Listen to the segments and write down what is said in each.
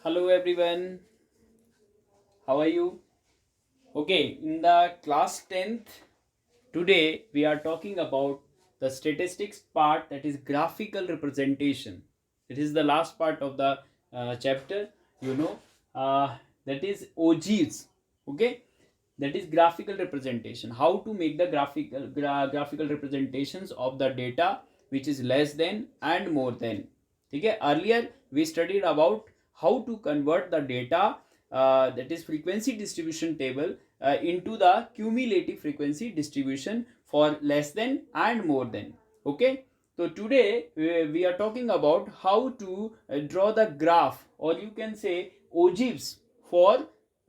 Hello everyone, how are you? Okay, in the class 10th, today we are talking about the statistics part, that is graphical representation. It is the last part of the chapter, you know, that is OGs. Okay, that is graphical representation. How to make the graphical representations of the data which is less than and more than. Okay, earlier we studied about how to convert the data, that is frequency distribution table, into the cumulative frequency distribution for less than and more than. Okay, so today we are talking about how to draw the graph, or you can say ogives, for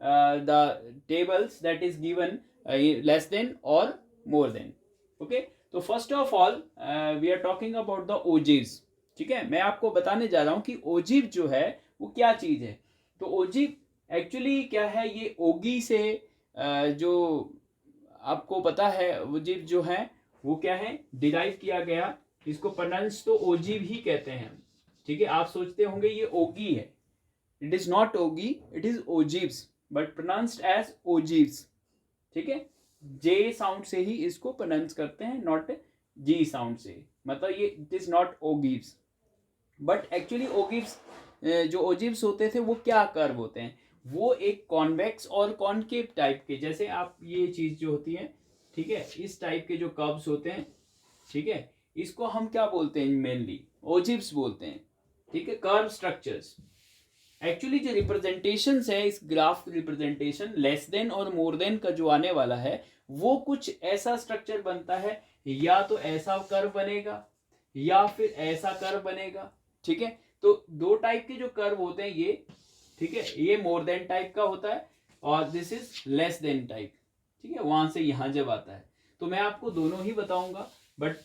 the tables that is given less than or more than. Okay, तो first of all we are talking about the ogives. ठीक है, मैं आपको बताने जा रहा हूं कि ओजीव जो है वो क्या चीज है. तो ओजीव एक्चुअली क्या है, ये ओगी से जो आपको पता है ओजीव जो है वो क्या है, डिराइव किया गया. इसको प्रोनाउंस तो ओजीव ही कहते हैं. ठीक है, आप सोचते होंगे ये ओगी है. It is not ogee, it is ogives, but pronounced as ogives. ठीक है, जे साउंड से ही इसको प्रोनाउंस करते हैं, नॉट जी साउंड से. मतलब ये it is not ogives, but actually ogives, जो ओजिव्स होते थे वो क्या कर्व होते हैं, वो एक कॉन्वेक्स और कॉनकेव टाइप के, जैसे आप ये चीज जो होती है, ठीक है, इस टाइप के जो कर्व्स होते हैं. ठीक है, इसको हम क्या बोलते हैं, मेनली ओजिव्स बोलते हैं. ठीक है, कर्व स्ट्रक्चर्स. एक्चुअली जो रिप्रेजेंटेशन है, इस ग्राफ रिप्रेजेंटेशन लेस देन और मोर देन का जो आने वाला है, वो कुछ ऐसा स्ट्रक्चर बनता है, या तो ऐसा कर्व बनेगा या फिर ऐसा कर्व बनेगा. ठीक है, तो दो टाइप के जो कर्व होते हैं ये. ठीक है, ये मोर देन टाइप का होता है और this is less than type. ठीक है, वहां से यहां जब आता है तो मैं आपको दोनों ही बताऊंगा. बट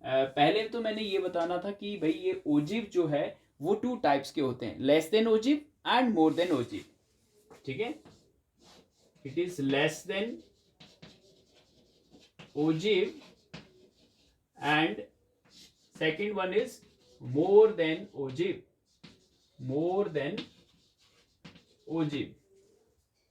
पहले तो मैंने ये बताना था कि भाई ये ओजिव जो है वो टू टाइप्स के होते हैं, less than ogive and more than ogive. ठीक है, it is less than ogive and second one is more than ogive. More than ogive.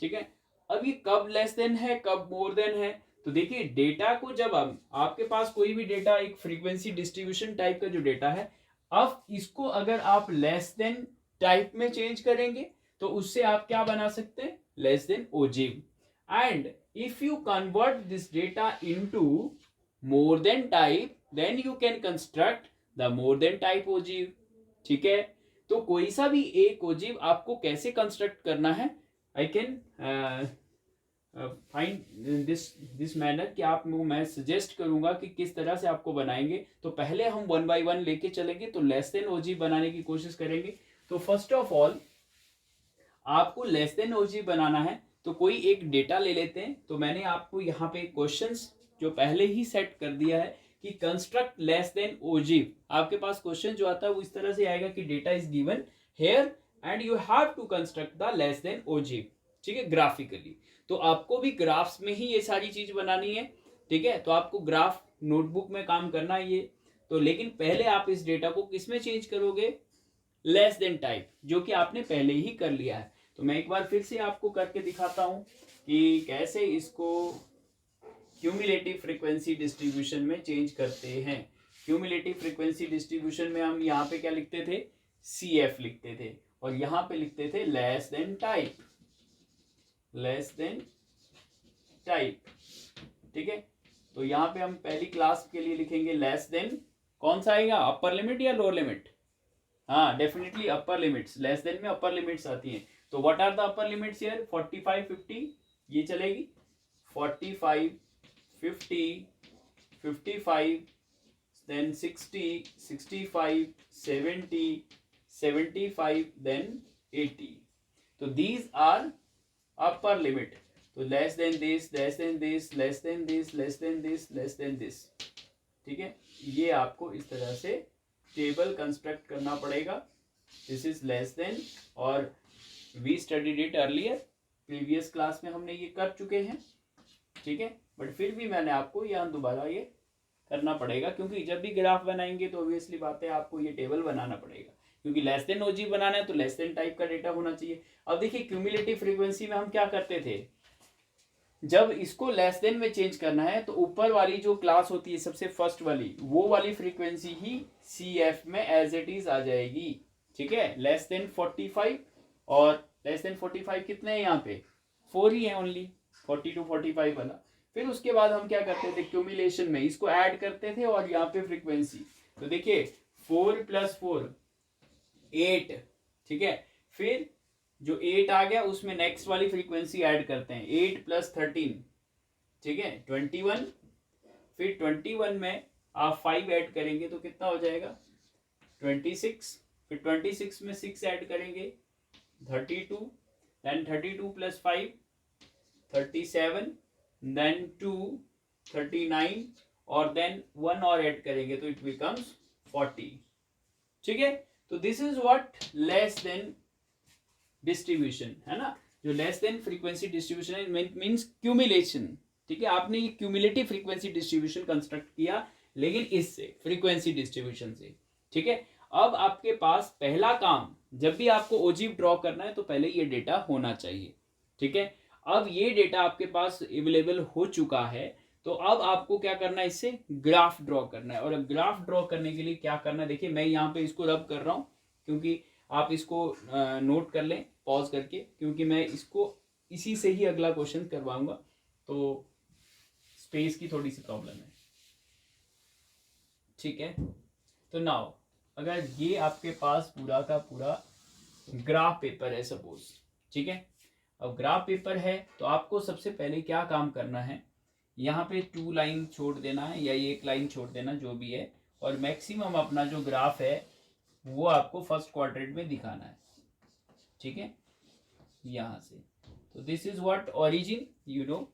ठीक है, अब ये कब लेस देन है, कब मोर देन है, तो देखिए डेटा को जब आपके पास कोई भी डेटा, एक फ्रीक्वेंसी डिस्ट्रीब्यूशन टाइप का जो डेटा है, अब इसको अगर आप लेस देन टाइप में चेंज करेंगे तो उससे आप क्या बना सकते हैं, less than ogive. And if you convert this data into more than type, then you can construct the more than type ogive. ठीक है, तो कोई सा भी एक ओजिव आपको कैसे कंस्ट्रक्ट करना है, I can find this manner, कि आप मैं सजेस्ट करूंगा कि किस तरह से आपको बनाएंगे. तो पहले हम वन बाय वन लेके चलेंगे, तो लेस देन ओजी बनाने की कोशिश करेंगे. तो फर्स्ट ऑफ ऑल आपको लेस देन ओजी बनाना है, तो कोई एक डेटा ले लेते हैं. तो मैंने आपको यहाँ पे क्वेश्चंस जो पहले ही सेट कर दिया है कि कंस्ट्रक्ट लेस देन ओजी. आपके पास क्वेश्चन जो आता है वो इस तरह से आएगा कि data is given here and you have to construct the less than ogive. ठीक है, ग्राफिकली. तो आपको भी ग्राफ्स में ही ये सारी चीज बनानी है. ठीक है, तो आपको ग्राफ नोटबुक में काम करना है ये. तो लेकिन पहले आप इस डेटा को किस में चेंज करोगे, लेस देन टाइप, जो कि आपने पहले ही कर लिया है. तो मैं एक बार फिर से आपको करके दिखाता हूं कि कैसे इसको क्यूमुलेटिव फ्रीक्वेंसी डिस्ट्रीब्यूशन में चेंज करते हैं. क्यूमुलेटिव फ्रीक्वेंसी डिस्ट्रीब्यूशन में हम यहाँ पे क्या लिखते थे, CF लिखते थे, और यहाँ पे लिखते थे less than type. Less than type. ठीक है, तो यहां पे हम पहली क्लास के लिए लिखेंगे लेस देन. कौन सा आएगा, अपर लिमिट या लोअर लिमिट? हाँ, definitely upper limits. Less than में अपर लिमिट्स आती हैं. तो what are the upper limits here, 45 50 ये चलेगी. 45 50 55, देन 60 65 70 75, देन 80. तो दीज आर अपर लिमिट. तो less than this, less than this, less than this, less than this, less than this. ठीक है, ये आपको इस तरह से टेबल कंस्ट्रक्ट करना पड़ेगा. दिस इज लेस देन, और we studied it earlier, previous class में हमने ये कर चुके हैं. ठीक है, बट फिर भी मैंने आपको यहाँ दोबारा ये करना पड़ेगा, क्योंकि जब भी ग्राफ बनाएंगे तो ऑब्वियसली बात है आपको ये टेबल बनाना पड़ेगा. क्योंकि लेस देन ओजी बनाना है तो लेस देन टाइप का डेटा होना चाहिए। अब देखिए क्यूमुलेटिव फ्रीक्वेंसी में हम क्या करते थे, जब इसको लेस देन में चेंज करना है तो ऊपर वाली जो क्लास होती है सबसे फर्स्ट वाली, वो वाली फ्रीक्वेंसी ही सी एफ में एज इट इज आ जाएगी। ठीक है, लेस देन 45 और लेस देन 45 कितने हैं यहाँ पे, 4 ही है ओनली, 40 to 45 वाला। फिर उसके बाद हम क्या करते थे, क्यूमुलेशन में इसको ऐड करते थे और यहाँ पे फ्रीक्वेंसी, तो देखिए 4 + 4 8, ठीक है, फिर जो 8 आ गया उसमें नेक्स्ट वाली फ्रीक्वेंसी ऐड करते हैं, 8 + 13, ठीक है 21, फिर 21 में आप 5 ऐड करेंगे तो कितना हो जाएगा 26, फिर 26 में 6 ऐड करेंगे 32, देन 32 + 5 37, देन 2 39 और देन 1 और ऐड करेंगे तो इट बिकम्स 40। ठीक है, तो this is what less than distribution है ना, जो लेस देन फ्रीक्वेंसी डिस्ट्रीब्यूशन है मींस क्यूमुलेशन। ठीक है, आपने ये क्यूमुलेटिव फ्रीक्वेंसी डिस्ट्रीब्यूशन कंस्ट्रक्ट किया, लेकिन इससे फ्रीक्वेंसी डिस्ट्रीब्यूशन से। ठीक है, अब आपके पास पहला काम, जब भी आपको ओजी ड्रॉ करना है तो पहले ये डेटा होना चाहिए। ठीक है, अब ये डेटा आपके पास अवेलेबल हो चुका है, तो अब आपको क्या करना है, इससे ग्राफ ड्रॉ करना है। और ग्राफ ड्रॉ करने के लिए क्या करना है, देखिए मैं यहाँ पे इसको रब कर रहा हूँ, क्योंकि आप इसको नोट कर लें पॉज करके, क्योंकि मैं इसको इसी से ही अगला क्वेश्चन करवाऊंगा, तो स्पेस की थोड़ी सी प्रॉब्लम है। ठीक है, तो नाउ अगर ये आपके पास पूरा का पूरा ग्राफ पेपर है सपोज, ठीक है, अब ग्राफ पेपर है तो आपको सबसे पहले क्या काम करना है, यहाँ पे 2 लाइन छोड़ देना है या 1 लाइन छोड़ देना, जो भी है, और मैक्सिमम अपना जो ग्राफ है वो आपको फर्स्ट क्वाड्रेंट में दिखाना है। ठीक है, यहाँ से, तो this is what origin you know,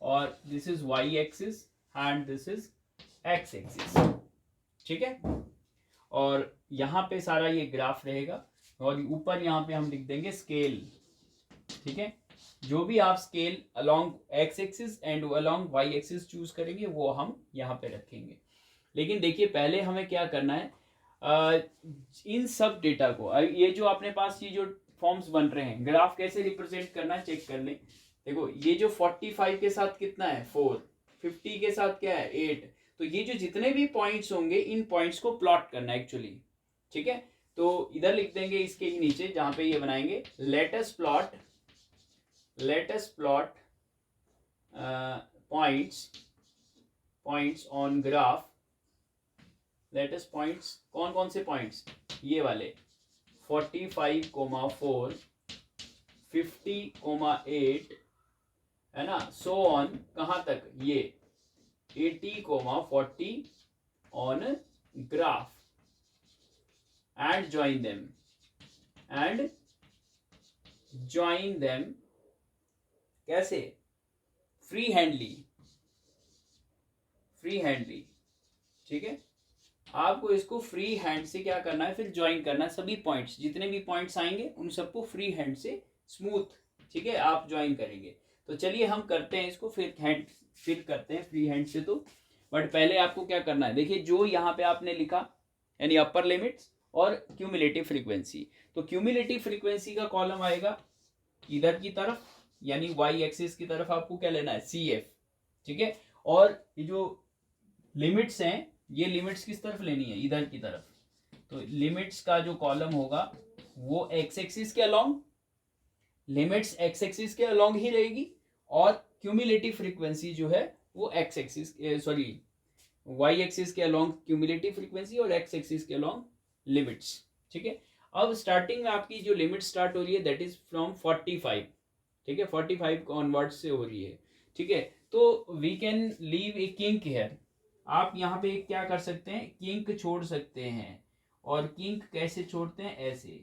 और this is Y axis and this is X axis. ठीक है, और यहाँ पे सारा ये ग्राफ रहेगा, और ऊपर यहाँ पे हम लिख देंगे स्केल। ठीक है, जो भी आप scale along X axis and along Y axis choose करेंगे वो हम यहाँ पे रखेंगे। लेकिन देखिए पहले हमें क्या करना है, इन सब डेटा को, ये जो अपने पास ये जो फॉर्म्स बन रहे हैं, ग्राफ कैसे रिप्रेजेंट करना है चेक कर लें। देखो ये जो 45 के साथ कितना है 4, 50 के साथ क्या है 8, तो ये जो जितने भी पॉइंट्स होंगे इन पॉइंट्स को प्लॉट करना है एक्चुअली। ठीक है, तो इधर लिख देंगे इसके ही नीचे जहां पे ये बनाएंगे, let us plot points on graph, let us points, कौन कौन से पॉइंट्स, ये वाले 45, 4, 50, 8 है ना, सो ऑन, कहाँ तक, ये 80, 40 on graph, and join them कैसे, फ्री हैंडली। ठीक है, आपको इसको फ्री हैंड से क्या करना है, फिर ज्वाइन करना है सभी पॉइंट्स, जितने भी पॉइंट्स आएंगे उन सबको फ्री हैंड से स्मूथ, ठीक है, आप ज्वाइन करेंगे। तो चलिए हम करते हैं इसको फिर करते हैं फ्री हैंड से, तो बट पहले आपको क्या करना है, देखिए जो यहाँ पे आपने लिखा यानी अपर लिमिट्स और क्यूमुलेटिव फ्रीक्वेंसी, तो क्यूमुलेटिव फ्रीक्वेंसी का कॉलम आएगा इधर की तरफ, यानी वाई एक्सिस की तरफ आपको क्या लेना है, सी एफ। ठीक है, और ये जो लिमिट्स हैं, ये लिमिट्स किस तरफ लेनी है, इधर की तरफ, तो लिमिट्स का जो कॉलम होगा वो एक्स एक्सिस के अलोंग, लिमिट्स एक्स एक्सिस के अलोंग ही रहेगी, और क्यूमुलेटिव फ्रीक्वेंसी जो है वो X axis, sorry Y axis के अलोंग क्यूमुलेटिव फ्रीक्वेंसी और एक्स एक्सिस के अलोंग लिमिट्स। ठीक है, अब स्टार्टिंग में आपकी जो लिमिट स्टार्ट हो रही है दैट इज फ्रॉम 45। ठीक है, 45 ऑनवर्ड से हो रही है। ठीक है, तो we can leave a kink here, आप यहाँ पे क्या कर सकते हैं, किंक छोड़ सकते हैं, और किंक कैसे छोड़ते हैं, ऐसे।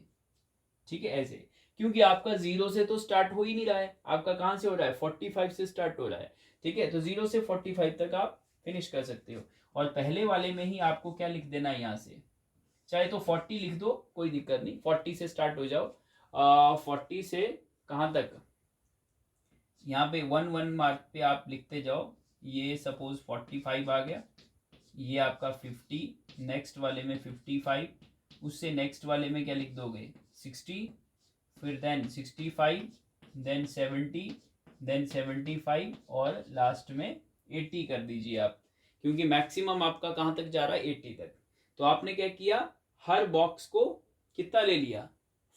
ठीक है, ऐसे, क्योंकि आपका 0 से तो स्टार्ट हो ही नहीं रहा है, आपका कहाँ से हो रहा है, 45 से स्टार्ट हो रहा है। ठीक है, तो 0 से 45 तक आप फिनिश कर सकते हो, और पहले वाले में ही आपको क्या लिख देना है, यहाँ से चाहे तो 40 लिख दो, कोई दिक्कत नहीं, 40 से स्टार्ट हो जाओ, 40 से कहाँ तक, यहाँ पे 1 मार्क पे आप लिखते जाओ, ये सपोज 45 आ गया, ये आपका 50, नेक्स्ट वाले में 55, उससे नेक्स्ट वाले में क्या लिख दोगे 60, फिर देन 65, देन 70, देन 75 और लास्ट में 80 कर दीजिए आप, क्योंकि मैक्सिमम आपका कहाँ तक जा रहा है 80 तक। तो आपने क्या किया, हर बॉक्स को कितना ले लिया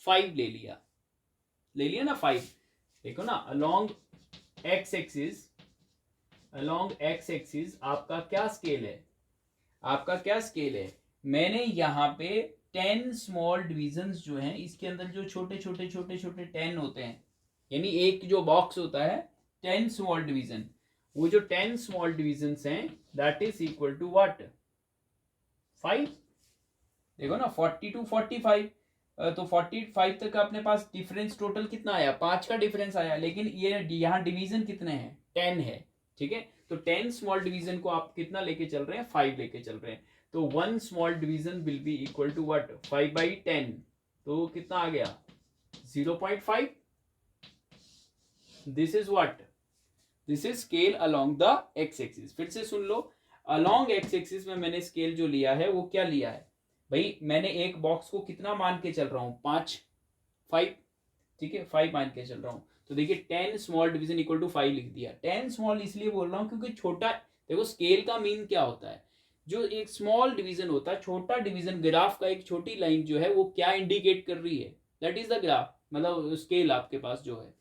5 ले लिया ना 5। देखो ना अलोंग एक्स एक्सिस आपका क्या स्केल है, मैंने यहाँ पे 10 स्मॉल डिविजन्स जो हैं, इसके अंदर जो छोटे छोटे 10 होते हैं, यानी एक जो बॉक्स होता है 10 स्मॉल डिवीजन, वो जो 10 स्मॉल डिविजन्स हैं that is equal to what 5। देखो ना 40 to 45, तो 45 तक अपने पास डिफरेंस टोटल कितना आया 5 का डिफरेंस आया, लेकिन ये यहाँ डिवीजन कितने हैं 10 है। ठीक है, तो 10 स्मॉल डिवीजन को आप कितना लेके चल रहे हैं 5 लेके चल रहे हैं, तो 1 small division will be equal to what 5/10, तो कितना आ गया 0.5। This is what, this is scale along the X axis. फिर से सुन लो, अलोंग एक्स एक्सिस में मैंने स्केल जो लिया है वो क्या लिया है भाई, मैंने एक बॉक्स को कितना मान के चल रहा हूं 5, ठीक है 5 मान के चल रहा हूं, तो देखिए 10 स्मॉल डिवीजन इक्वल टू 5 लिख दिया। 10 स्मॉल इसलिए बोल रहा हूं क्योंकि छोटा, देखो स्केल का मीन क्या होता है, जो एक स्मॉल डिवीजन होता है, छोटा डिवीजन, ग्राफ का एक छोटी लाइन जो है वो क्या इंडिकेट कर रही है, दैट इज द ग्राफ, मतलब स्केल आपके पास जो है।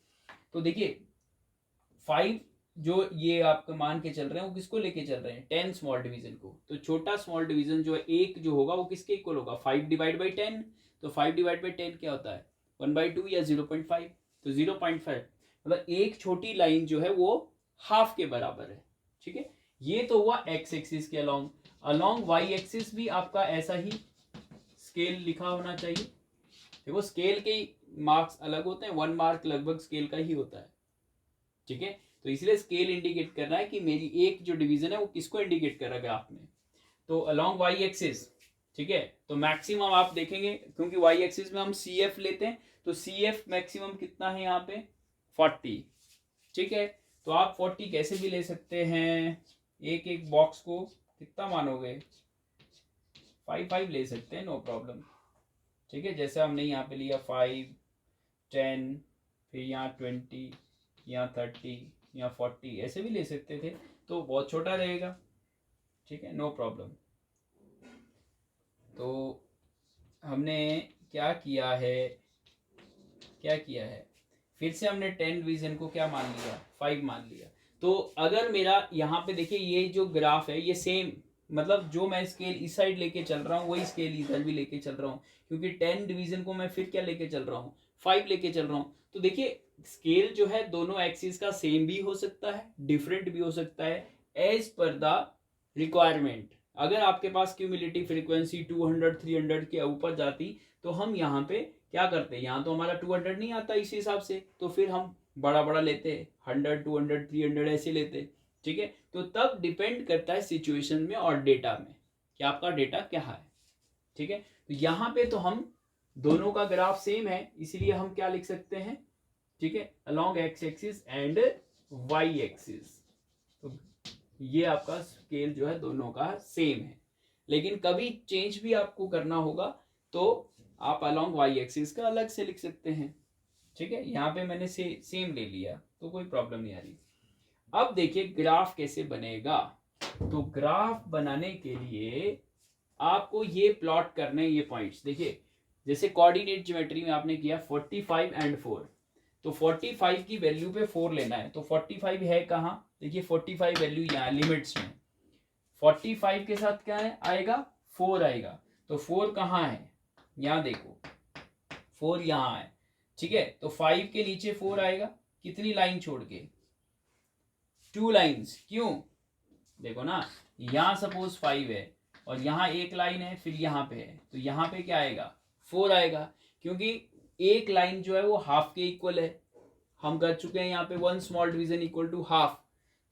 तो देखिए 5 जो ये आपका मान के चल रहे हैं वो किसको लेके चल रहे हैं 10 स्मॉल डिवीजन को, तो छोटा स्मॉल डिवीजन जो है एक जो होगा वो किसके इक्वल होगा 5/10, तो 5/10 क्या होता है 1/2 या 0.5, तो 0.5 मतलब एक छोटी लाइन जो है वो हाफ के बराबर है। ठीक है, ये तो हुआ एक्स एक्सिस के अलोंग वाई एक्सिस भी आपका ऐसा ही स्केल लिखा होना चाहिए। देखो स्केल के मार्क्स अलग होते हैं, 1 मार्क लगभग स्केल का ही होता है। ठीक है, तो इसलिए स्केल इंडिकेट कर रहा है कि मेरी एक जो डिवीजन है वो किसको इंडिकेट कर रहा है ग्राफ में, तो अलोंग वाई एक्सिस। ठीक है, तो मैक्सिमम आप देखेंगे क्योंकि वाई एक्सिस में हम सी एफ लेते हैं, तो सी एफ मैक्सिमम कितना है यहाँ पे 40। ठीक है, तो आप 40 कैसे भी ले सकते हैं, एक एक बॉक्स को कितना मानोगे 5 ले सकते हैं, नो प्रॉब्लम। ठीक है, जैसे हमने यहाँ पे लिया 5, 10, फिर यहाँ 20, यहाँ 30, यहाँ 40, ऐसे भी ले सकते थे, तो बहुत छोटा रहेगा। ठीक है, नो प्रॉब्लम। तो हमने क्या किया है, फिर से हमने 10 डिवीजन को क्या मान लिया 5 मान लिया। तो अगर मेरा यहाँ पे देखिए ये जो ग्राफ है ये सेम, मतलब जो मैं स्केल इस साइड लेके चल रहा हूँ वही स्केल इधर भी लेके चल रहा हूँ, क्योंकि 10 डिवीजन को मैं फिर क्या लेके चल रहा हूँ 5 लेके चल रहा हूँ। तो देखिए स्केल जो है दोनों एक्सिस का सेम भी हो सकता है, डिफरेंट भी हो सकता है, एज पर द रिक्वायरमेंट। अगर आपके पास क्यूमुलेटिव फ्रीक्वेंसी 200 300 के ऊपर जाती तो हम यहाँ पे क्या करते, यहाँ तो हमारा 200 नहीं आता इस हिसाब से, तो फिर हम बड़ा बड़ा लेते 100 200 300 ऐसे लेते। ठीक है, तो तब डिपेंड करता है सिचुएशन में और डेटा में कि आपका डेटा क्या है। ठीक है, तो यहाँ पे तो हम दोनों का ग्राफ सेम है, इसलिए हम क्या लिख सकते हैं, ठीक है, along X axis and Y axis. तो ये आपका स्केल जो है दोनों का सेम है, लेकिन कभी चेंज भी आपको करना होगा तो आप अलोंग वाई एक्सिस का अलग से लिख सकते हैं। ठीक है, यहाँ पे मैंने सेम ले लिया तो कोई प्रॉब्लम नहीं आ रही। अब देखिए ग्राफ कैसे बनेगा, तो ग्राफ बनाने के लिए आपको ये प्लॉट करने, ये पॉइंट्स देखिए, जैसे कोऑर्डिनेट ज्योमेट्री में आपने किया 45 and 4, तो 45 की वैल्यू पे 4 लेना है, तो 45 है कहाँ, देखिए 45 वैल्यू यहाँ लिमिट्स में, 45 के साथ क्या है आएगा 4 आएगा, तो 4 कहाँ है, यहाँ देखो 4 यहाँ है। ठीक है, तो 5 के नीचे 4 आएगा, कितनी लाइन छोड़ के 2 लाइन्स, क्यों देखो ना, यहाँ सपोज 5 है और यहाँ एक लाइन है, फिर यहाँ पे है, तो यहाँ पे क्या आएगा 4 आएगा, क्योंकि एक लाइन जो है वो हाफ के इक्वल है। हम कर चुके हैं यहाँ पे 1 small division equal to half,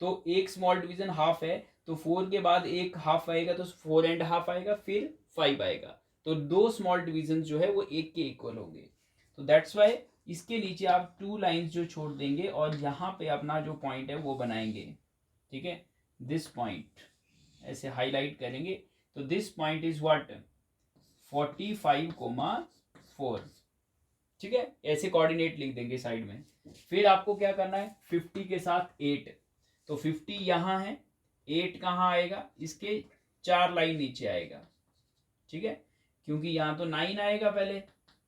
तो एक स्मॉल डिवीजन हाफ है, तो 4 के बाद एक हाफ आएगा तो 4.5 आएगा, फिर 5 आएगा, तो 2 स्मॉल डिवीजन जो है वो एक के इक्वल होंगे। तो दैट्स वाई इसके नीचे आप 2 लाइन्स जो छोड़ देंगे और यहाँ पे अपना जो पॉइंट है वो बनाएंगे। ठीक है, दिस पॉइंट ऐसे हाईलाइट करेंगे, तो दिस पॉइंट इज व्हाट 45,4। ठीक है, ऐसे कोऑर्डिनेट लिख देंगे साइड में। फिर आपको क्या करना है, 50 के साथ 8, तो 50 यहाँ है, 8 कहाँ आएगा, इसके 4 लाइन नीचे आएगा। ठीक है, क्योंकि यहाँ तो 9 आएगा, पहले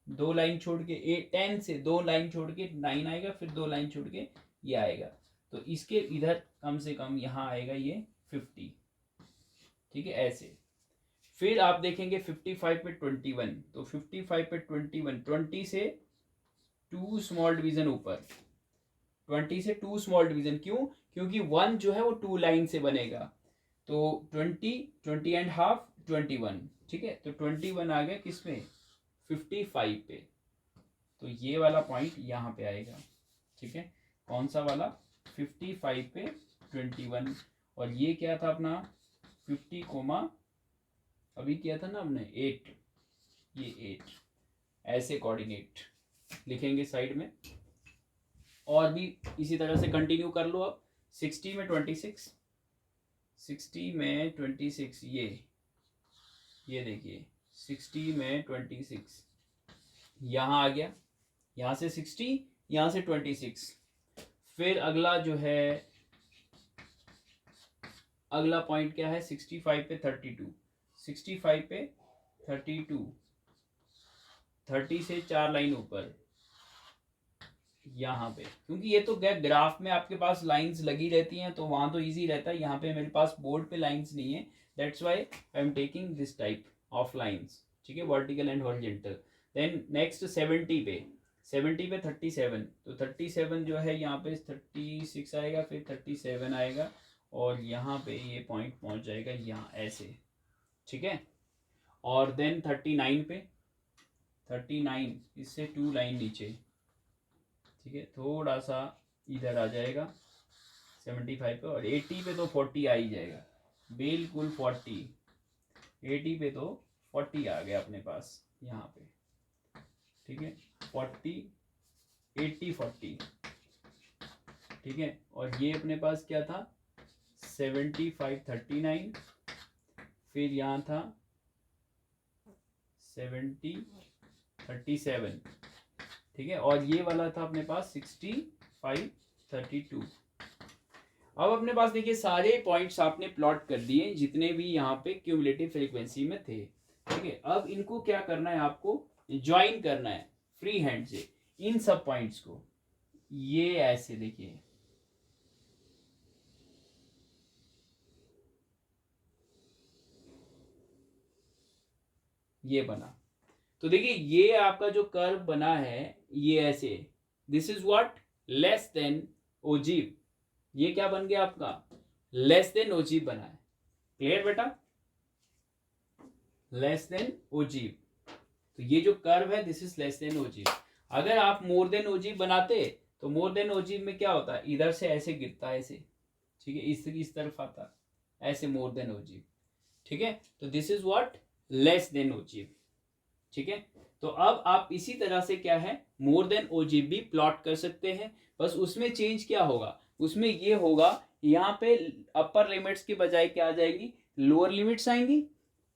2 लाइन छोड़ के 10 से 2 लाइन छोड़ के 9 आएगा, फिर 2 लाइन छोड़ के ये आएगा, तो इसके इधर कम से कम यहाँ आएगा ये 50। ठीक है, ऐसे। फिर आप देखेंगे 55 पे 21, तो 55 पे 21, 20 से 2 स्मॉल डिवीजन ऊपर, 20 से 2 स्मॉल डिवीजन, क्यों, क्योंकि 1 जो है वो 2 लाइन से बनेगा, तो 20 एंड हाफ 21। ठीक है, तो 21 आ गया किसमें, 55 पे, तो ये वाला पॉइंट यहाँ पे आएगा। ठीक है, कौन सा वाला, 55 पे 21, और ये क्या था अपना 50, अभी किया था ना हमने 8, ये 8, ऐसे कोऑर्डिनेट लिखेंगे साइड में। और भी इसी तरह से कंटिन्यू कर लो। अब 60 में 26, 60 में 26, ये देखिए 60 में 26 यहाँ आ गया, यहाँ से 60, यहाँ से 26। फिर अगला जो है, अगला पॉइंट क्या है, 65 पे 32, 65 पे 32, 30 से 4 लाइन ऊपर यहाँ पे, क्योंकि ये तो ग्राफ में आपके पास लाइंस लगी रहती हैं तो वहां तो इजी रहता है, यहाँ पे मेरे पास बोर्ड पे लाइंस नहीं है, that's why I am taking this type of lines. ठीक है, vertical and horizontal. Then next 70 पे 37, तो 37 जो है यहाँ पे 36 आएगा, फिर 37 आएगा, और यहाँ पे ये पॉइंट पहुंच जाएगा यहाँ ऐसे। ठीक है, और देन 39 पे 39, इससे 2 लाइन नीचे। ठीक है, थोड़ा सा इधर आ जाएगा 75 पे, और 80 पे तो 40 आ ही जाएगा, बिल्कुल 40, 80 पे तो 40 आ गया अपने पास यहाँ पे। ठीक है, 40, 80, 40। ठीक है, और ये अपने पास क्या था, 75, 39, फिर यहाँ था 70, 37। ठीक है, और ये वाला था अपने पास 65, 32। अब अपने पास देखिए सारे पॉइंट्स आपने प्लॉट कर दिए जितने भी यहाँ पे क्यूमुलेटिव फ्रीक्वेंसी में थे। ठीक है, अब इनको क्या करना है, आपको ज्वाइन करना है फ्री हैंड से इन सब पॉइंट्स को। ये ऐसे देखिए, ये बना, तो देखिए ये आपका जो कर्व बना है ये ऐसे, this is what, less than ogive. ये क्या बन गया आपका, लेस देन ओजीव बना है। क्लियर बेटा, लेस देन ओजीव, तो ये जो कर्व है this is less than ogive. अगर आप मोर देन ओजीव बनाते तो मोर देन ओजीव में क्या होता है, इधर से ऐसे गिरता है ऐसे। ठीक है, इस तरफ आता ऐसे मोर देन ओजीव। ठीक है, तो this is what, less than ogive. ठीक है, तो अब आप इसी तरह से क्या है, मोर देन ओजीव भी प्लॉट कर सकते हैं, बस उसमें चेंज क्या होगा, उसमें ये होगा यहाँ पे अपर लिमिट्स की बजाय क्या आ जाएगी, लोअर लिमिट्स आएंगी,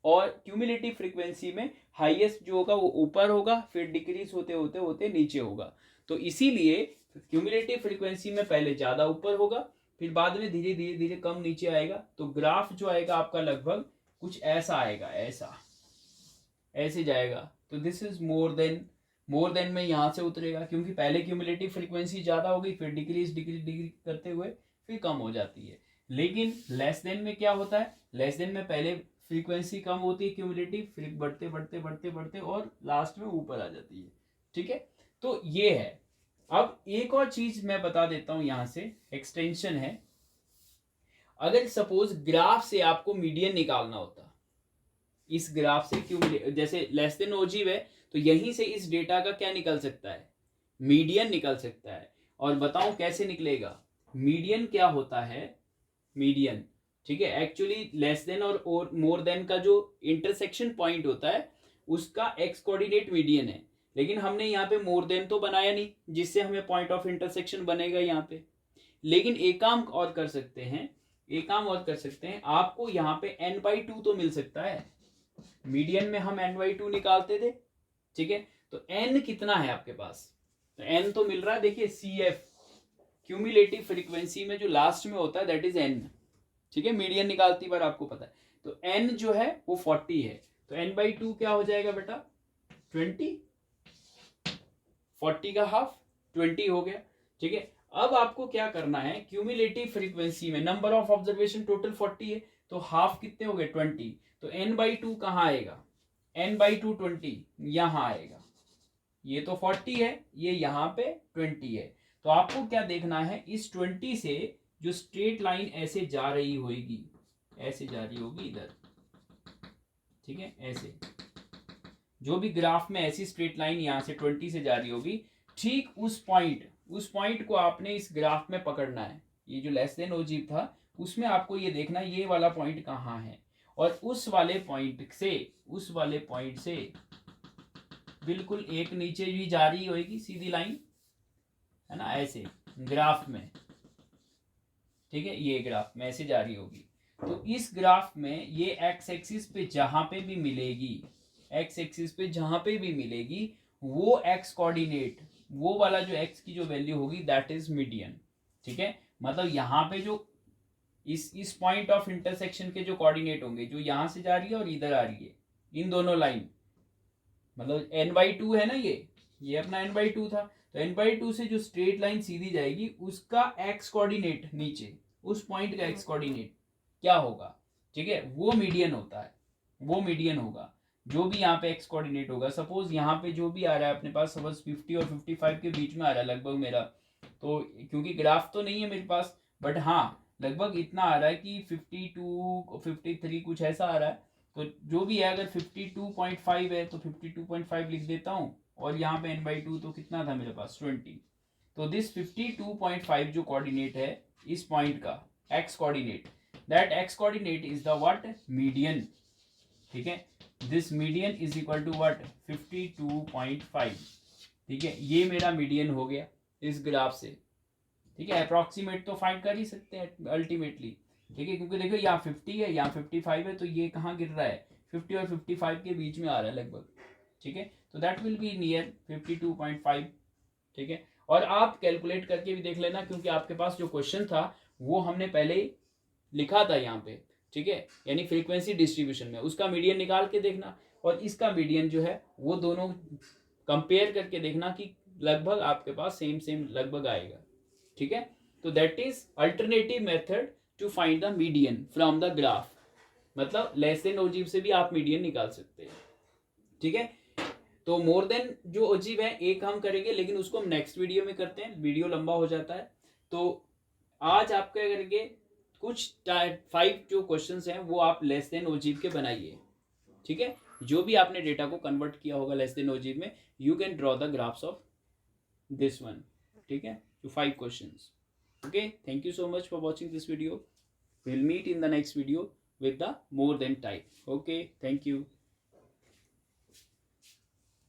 और क्यूमुलेटिव फ्रीक्वेंसी में हाईएस्ट जो होगा वो ऊपर होगा, फिर डिक्रीज होते होते होते नीचे होगा। तो इसीलिए क्यूमुलेटिव फ्रीक्वेंसी में पहले ज्यादा ऊपर होगा, फिर बाद में धीरे धीरे धीरे कम नीचे आएगा। तो ग्राफ जो आएगा आपका लगभग कुछ ऐसा आएगा, ऐसे जाएगा। तो दिस इज मोर देन में यहाँ से उतरेगा, क्योंकि पहले क्यूमुलेटिव फ्रीक्वेंसी ज्यादा होगी, फिर डिक्रीज करते हुए फिर कम हो जाती है। लेकिन लेस देन में क्या होता है, लेस देन में पहले फ्रीक्वेंसी कम होती है क्यूमुलेटिव, फिर बढ़ते बढ़ते बढ़ते बढ़ते और लास्ट में ऊपर आ जाती है। ठीक है, तो ये है। अब एक और चीज मैं बता देता हूं, यहां से एक्सटेंशन है। अगर सपोज ग्राफ से आपको मीडियन निकालना होता, इस ग्राफ से क्यों, जैसे लेस देन ओजीव है तो यहीं से इस डेटा का क्या निकल सकता है, मीडियन निकल सकता है। और बताऊं कैसे निकलेगा, मीडियन क्या होता है, मीडियन, ठीक है, एक्चुअली लेस देन और मोर देन का जो इंटरसेक्शन पॉइंट होता है उसका एक्स कोऑर्डिनेट मीडियन है, लेकिन हमने यहाँ पे मोर देन तो बनाया नहीं जिससे हमें पॉइंट ऑफ इंटरसेक्शन बनेगा यहाँ पे। लेकिन एक काम और कर सकते हैं, आपको यहाँ पे n/2 तो मिल सकता है, मीडियन में हम n/2 निकालते थे, ठीक है। तो n कितना है आपके पास, तो n तो मिल रहा है, देखिए CF क्यूमुलेटिव फ्रीक्वेंसी में जो लास्ट में होता है दैट इज n, ठीक है। मीडियन निकालती बार आपको पता है, तो n जो है वो 40 है, तो n/2 क्या हो जाएगा बेटा 20, 40 का हाफ 20 हो गया, ठीक है। अब आपको क्या करना है, क्यूमुलेटिव फ्रीक्वेंसी में नंबर ऑफ ऑब्जर्वेशन टोटल 40 है, तो हाफ कितने हो गए 20, तो n/2 कहाँ आएगा, n/2 20 यहां आएगा, ये तो 40 है, ये यहाँ पे 20 है। तो आपको क्या देखना है, इस 20 से जो स्ट्रेट लाइन ऐसे जा रही होगी, ऐसे जा रही होगी इधर, ठीक है, ऐसे जो भी ग्राफ में ऐसी स्ट्रेट लाइन यहाँ से 20 से जा रही होगी, ठीक उस पॉइंट को आपने इस ग्राफ में पकड़ना है। ये जो लेस देन ओजीब था उसमें आपको ये देखना ये वाला पॉइंट कहाँ है, और उस वाले पॉइंट से बिल्कुल एक नीचे भी जा रही होगी सीधी लाइन, है ना, ऐसे ग्राफ में, ठीक है, ये ग्राफ में ऐसे जा रही होगी। तो इस ग्राफ में ये एक्स एक्सिस पे जहां पे भी मिलेगी, एक्स एक्सिस पे जहां पे भी मिलेगी, वो एक्स कोऑर्डिनेट, वो वाला जो एक्स की जो वैल्यू होगी दैट इज मीडियन, ठीक है। मतलब यहाँ पे जो इस पॉइंट ऑफ इंटरसेक्शन के जो कोऑर्डिनेट होंगे, जो यहां से जा रही है और इधर आ रही है, इन दोनों लाइन, मतलब n/2 है ना, ये अपना n/2 था, तो n/2 से जो स्ट्रेट लाइन सीधी जाएगी उसका एक्स कोऑर्डिनेट नीचे, उस पॉइंट का एक्स कोऑर्डिनेट क्या होगा, ठीक है, वो मीडियन होता है, वो मीडियन होगा। जो भी यहाँ पे एक्स कोऑर्डिनेट होगा, सपोज यहाँ पे जो भी आ रहा है अपने पास, सपोज 50 और 55 के बीच में आ रहा है लगभग मेरा, तो क्योंकि ग्राफ तो नहीं है मेरे पास, बट हाँ लगभग इतना आ रहा है कि 52 53 कुछ ऐसा आ रहा है। तो जो भी है, अगर 52.5 है तो 52.5 लिख देता हूँ, और यहाँ पे n/2 तो कितना था मेरे पास 20, तो दिस 52.5 जो कोऑर्डिनेट है इस पॉइंट का X coordinate, that X coordinate is the what, median, ठीक है। This median is equal to what 52.5, ठीक है, ये मेरा मीडियन हो गया इस ग्राफ से, ठीक है। अप्रॉक्सीमेट तो फाइंड कर ही सकते हैं अल्टीमेटली, ठीक है, क्योंकि देखो यहाँ 50 है, यहाँ 55 है, तो ये कहाँ गिर रहा है 50 और 55 के बीच में आ रहा है लगभग, ठीक है, तो दैट विल बी नियर 52.5, ठीक है। और आप कैलकुलेट करके भी देख लेना, क्योंकि आपके पास जो क्वेश्चन था वो हमने पहले ही लिखा था यहाँ पे, ठीक है, यानी फ्रीक्वेंसी डिस्ट्रीब्यूशन में उसका मीडियन निकाल के देखना, और इसका मीडियन जो है वो दोनों कंपेयर करके देखना कि लगभग आपके पास सेम लगभग आएगा, ठीक है। तो that is alternative method to find the median from the graph, मतलब लेस देन ओजीव से भी आप मीडियन निकाल सकते हैं, ठीक है। तो मोर देन जो ओजीव है एक हम करेंगे, लेकिन उसको हम नेक्स्ट वीडियो में करते हैं, वीडियो लंबा हो जाता है। तो आज आपके करके कुछ 5 जो क्वेश्चंस हैं वो आप लेस देन ओजीव के बनाइए, ठीक है। जो भी आपने डेटा को कन्वर्ट किया होगा लेस देन ओजीव में, you can draw the graphs of this one, ठीक है, to 5 questions. Okay, thank you so much for watching this video. We'll meet in the next video with the more than type. Okay, thank you.